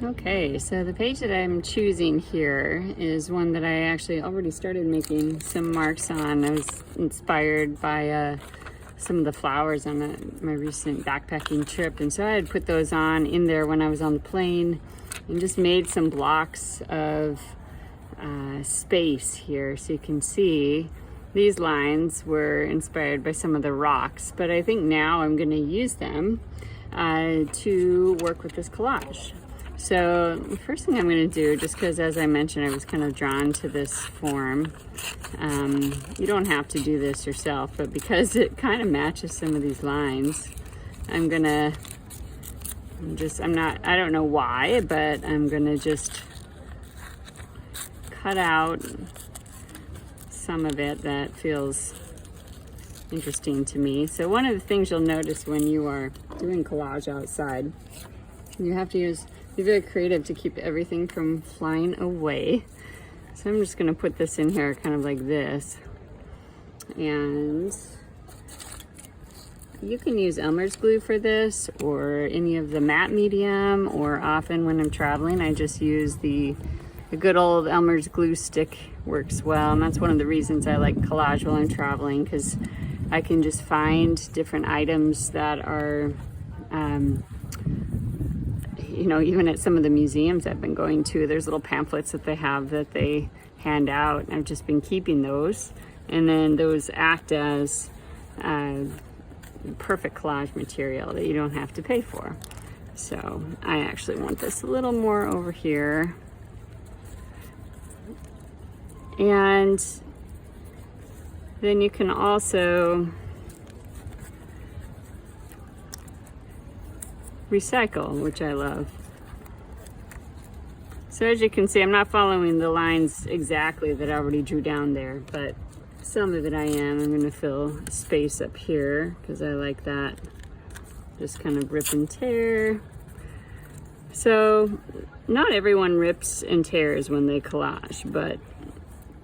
Okay, so the page that I'm choosing here is one that I actually already started making some marks on. I was inspired by some of the flowers on my recent backpacking trip, and so I had put those on in there when I was on the plane and just made some blocks of space here. So you can see these lines were inspired by some of the rocks, but I think now I'm going to use them to work with this collage. So the first thing I'm going to do, just because as I mentioned I was kind of drawn to this form, you don't have to do this yourself, but because it kind of matches some of these lines, I don't know why, but I'm going to just cut out some of it that feels interesting to me. So one of the things you'll notice when you are doing collage outside, you have to be very creative to keep everything from flying away. So I'm just going to put this in here kind of like this, and you can use Elmer's glue for this or any of the matte medium, or often when I'm traveling I just use the good old Elmer's glue stick. Works well, and that's one of the reasons I like collage while I'm traveling, because I can just find different items that are even at some of the museums I've been going to, there's little pamphlets that they have that they hand out. I've just been keeping those, and then those act as perfect collage material that you don't have to pay for. So I actually want this a little more over here, and then you can also recycle, which I love. So as you can see, I'm not following the lines exactly that I already drew down there, but some of it I am. I'm going to fill space up here because I like that. Just kind of rip and tear. So not everyone rips and tears when they collage, but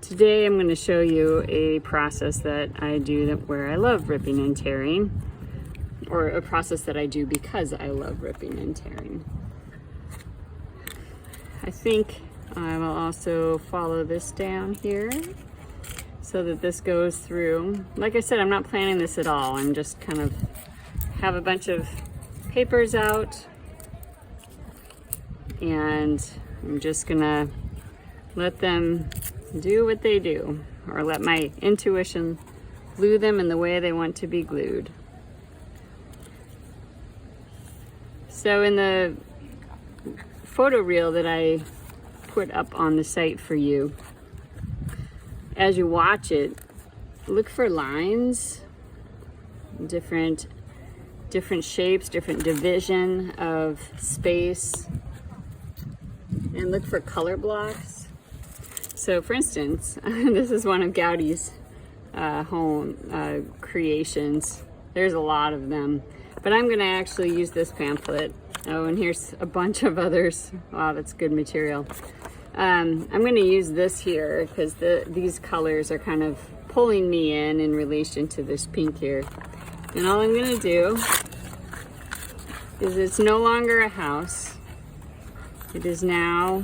today I'm going to show you a process that I do where I love ripping and tearing, or a process that I do because I love ripping and tearing. I think I will also follow this down here so that this goes through. Like I said, I'm not planning this at all. I'm just kind of have a bunch of papers out, and I'm just gonna let them do what they do, or let my intuition glue them in the way they want to be glued. So in the photo reel that I put up on the site for you, as you watch it, look for lines, different shapes, different division of space, and look for color blocks. So for instance, this is one of Gaudi's home creations. There's a lot of them, but I'm going to actually use this pamphlet. Oh, and here's a bunch of others. Wow, that's good material. I'm going to use this here because these colors are kind of pulling me in relation to this pink here. And all I'm going to do is, it's no longer a house. It is now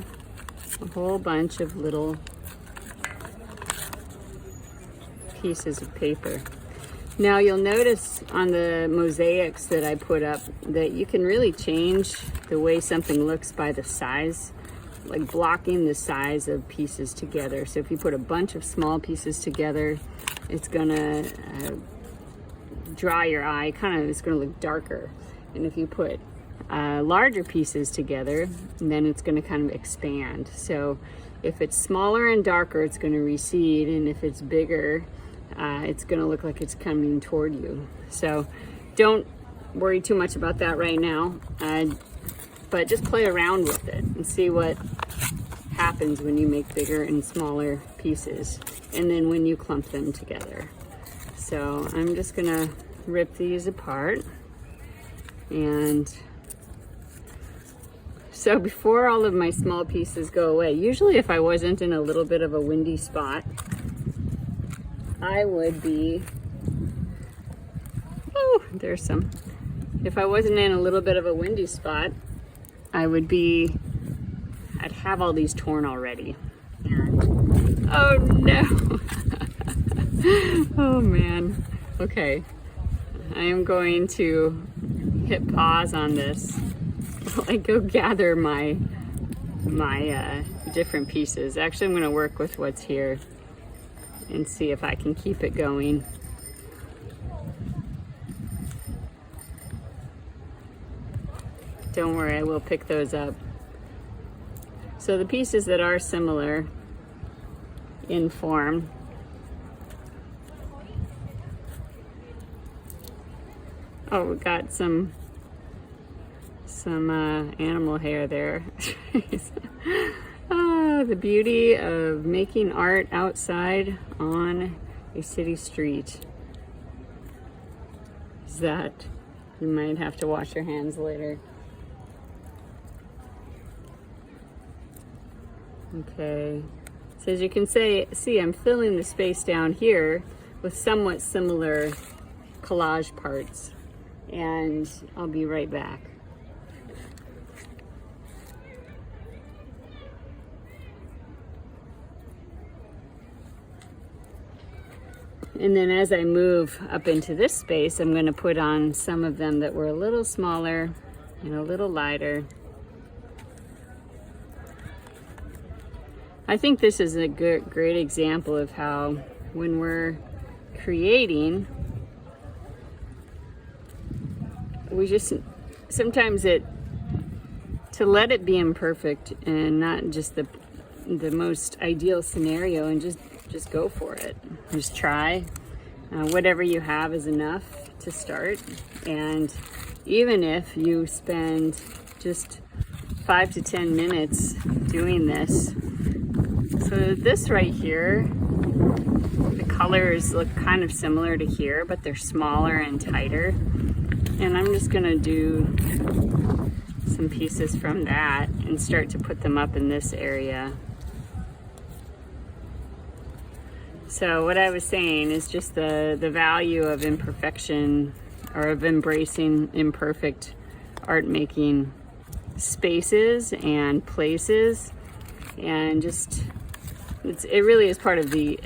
a whole bunch of little pieces of paper. Now you'll notice on the mosaics that I put up that you can really change the way something looks by the size, like blocking the size of pieces together. So if you put a bunch of small pieces together, it's gonna draw your eye, it's gonna look darker. And if you put larger pieces together, then it's gonna kind of expand. So if it's smaller and darker, it's gonna recede, and if it's bigger, it's going to look like it's coming toward you. So don't worry too much about that right now, but just play around with it and see what happens when you make bigger and smaller pieces, and then when you clump them together. So I'm just going to rip these apart. And so before all of my small pieces go away, usually if I wasn't in a little bit of a windy spot, I would be, if I wasn't in a little bit of a windy spot, I would be I'd have all these torn already. And, oh no. Oh man. Okay. I am going to hit pause on this while I go gather my different pieces. Actually, I'm going to work with what's here and see if I can keep it going. Don't worry, I will pick those up. So the pieces that are similar in form, oh, we got some animal hair there. Ah, the beauty of making art outside on a city street is that you might have to wash your hands later. Okay, so as you can see, I'm filling the space down here with somewhat similar collage parts, and I'll be right back. And then as I move up into this space, I'm going to put on some of them that were a little smaller and a little lighter. I think this is a great example of how when we're creating, we just sometimes to let it be imperfect and not just the most ideal scenario, and just go for it. Just try. Whatever you have is enough to start. And even if you spend just 5 to 10 minutes doing this, so this right here, the colors look kind of similar to here, but they're smaller and tighter. And I'm just gonna do some pieces from that and start to put them up in this area. So what I was saying is just the value of imperfection, or of embracing imperfect art making spaces and places, and just it really is part of the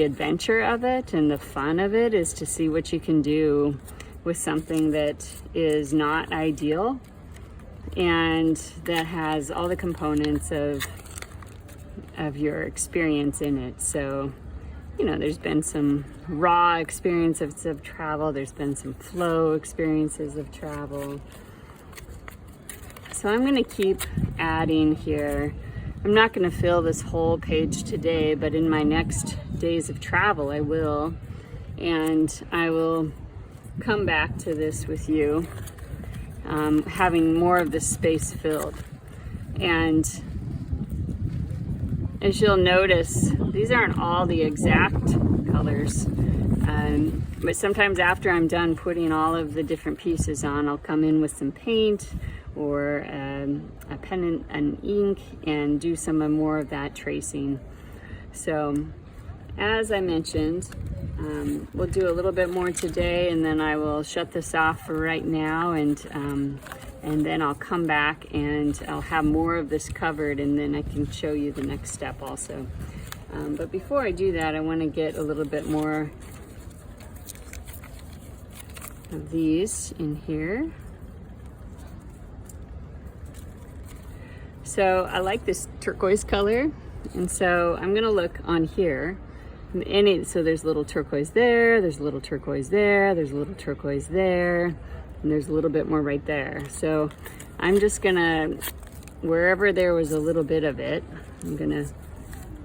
adventure of it, and the fun of it is to see what you can do with something that is not ideal and that has all the components of your experience in it. So, you know, there's been some raw experiences of travel, there's been some flow experiences of travel. So I'm going to keep adding here. I'm not going to fill this whole page today, but in my next days of travel I will, and I will come back to this with you, having more of this space filled. And as you'll notice, these aren't all the exact colors, but sometimes after I'm done putting all of the different pieces on, I'll come in with some paint or a pen and ink and do some more of that tracing. So as I mentioned, we'll do a little bit more today, and then I will shut this off for right now, and then I'll come back and I'll have more of this covered, and then I can show you the next step also. But before I do that, I want to get a little bit more of these in here. So I like this turquoise color, and so I'm gonna look on here. So there's a little turquoise there, there's a little turquoise there, there's a little turquoise there, and there's a little bit more right there. So I'm just gonna, wherever there was a little bit of it, I'm gonna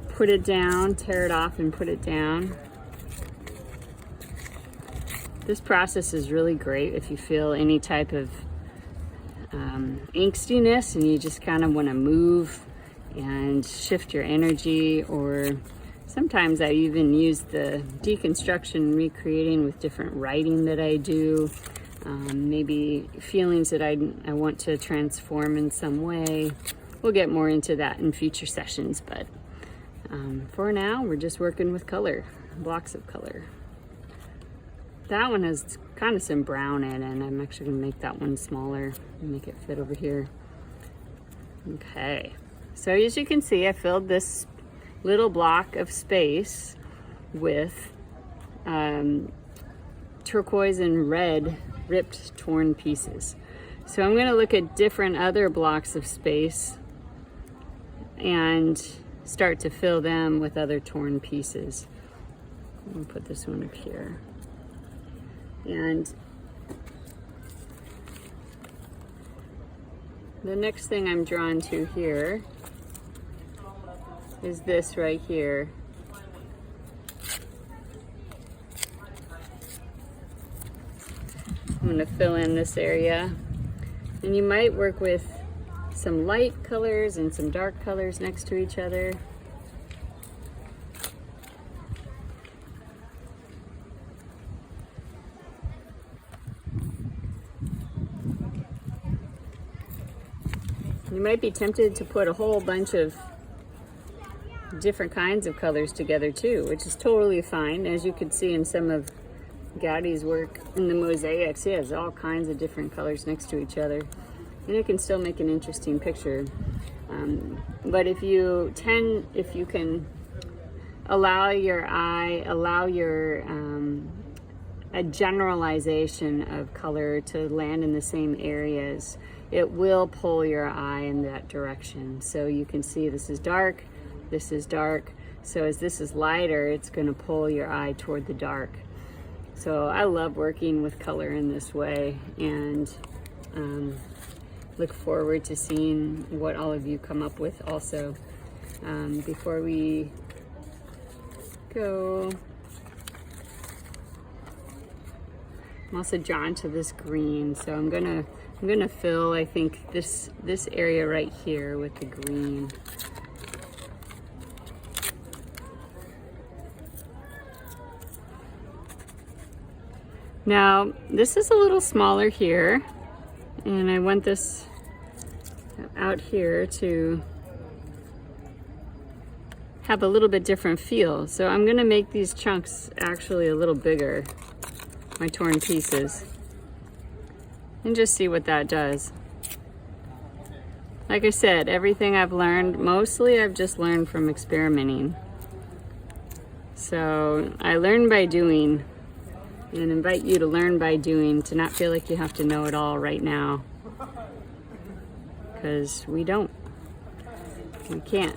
put it down, tear it off and put it down. This process is really great if you feel any type of angstiness and you just kind of want to move and shift your energy, or sometimes I even use the deconstruction, recreating with different writing that I do, maybe feelings that I want to transform in some way. We'll get more into that in future sessions, but for now we're just working with color, blocks of color. That one has kind of some brown in it, and I'm actually gonna make that one smaller and make it fit over here. Okay, So as you can see, I filled this little block of space with turquoise and red ripped torn pieces. So I'm going to look at different other blocks of space and start to fill them with other torn pieces. I'll put this one up here. And the next thing I'm drawn to here is this right here. I'm going to fill in this area. And you might work with some light colors and some dark colors next to each other. You might be tempted to put a whole bunch of different kinds of colors together too, which is totally fine. As you could see in some of Gaudy's work in the mosaics, he has all kinds of different colors next to each other, and it can still make an interesting picture. But if you can allow your eye, a generalization of color to land in the same areas, it will pull your eye in that direction. So you can see this is dark, this is dark. So as this is lighter, it's going to pull your eye toward the dark. So I love working with color in this way, and look forward to seeing what all of you come up with also. Before we go, I'm also drawn to this green, so I'm gonna fill, I think, this area right here with the green. Now, this is a little smaller here, and I want this out here to have a little bit different feel. So I'm gonna make these chunks actually a little bigger, my torn pieces, and just see what that does. Like I said, everything I've learned, mostly I've just learned from experimenting. So I learn by doing, and invite you to learn by doing, to not feel like you have to know it all right now, because we don't. We can't.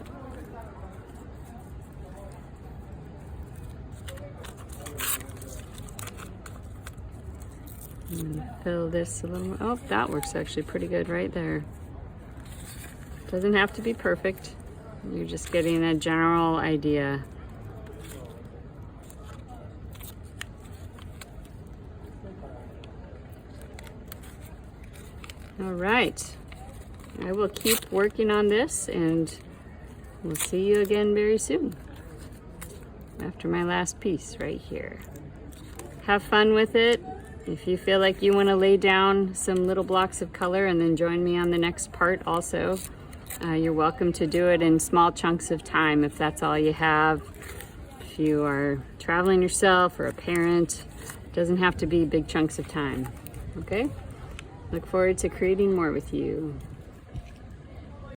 I'm gonna fill this a little more. Oh, that works actually pretty good right there. Doesn't have to be perfect. You're just getting a general idea. All right, I will keep working on this, and we'll see you again very soon after my last piece right here. Have fun with it. If you feel like you want to lay down some little blocks of color and then join me on the next part also, you're welcome to do it in small chunks of time if that's all you have. If you are traveling yourself or a parent, it doesn't have to be big chunks of time, okay? Look forward to creating more with you.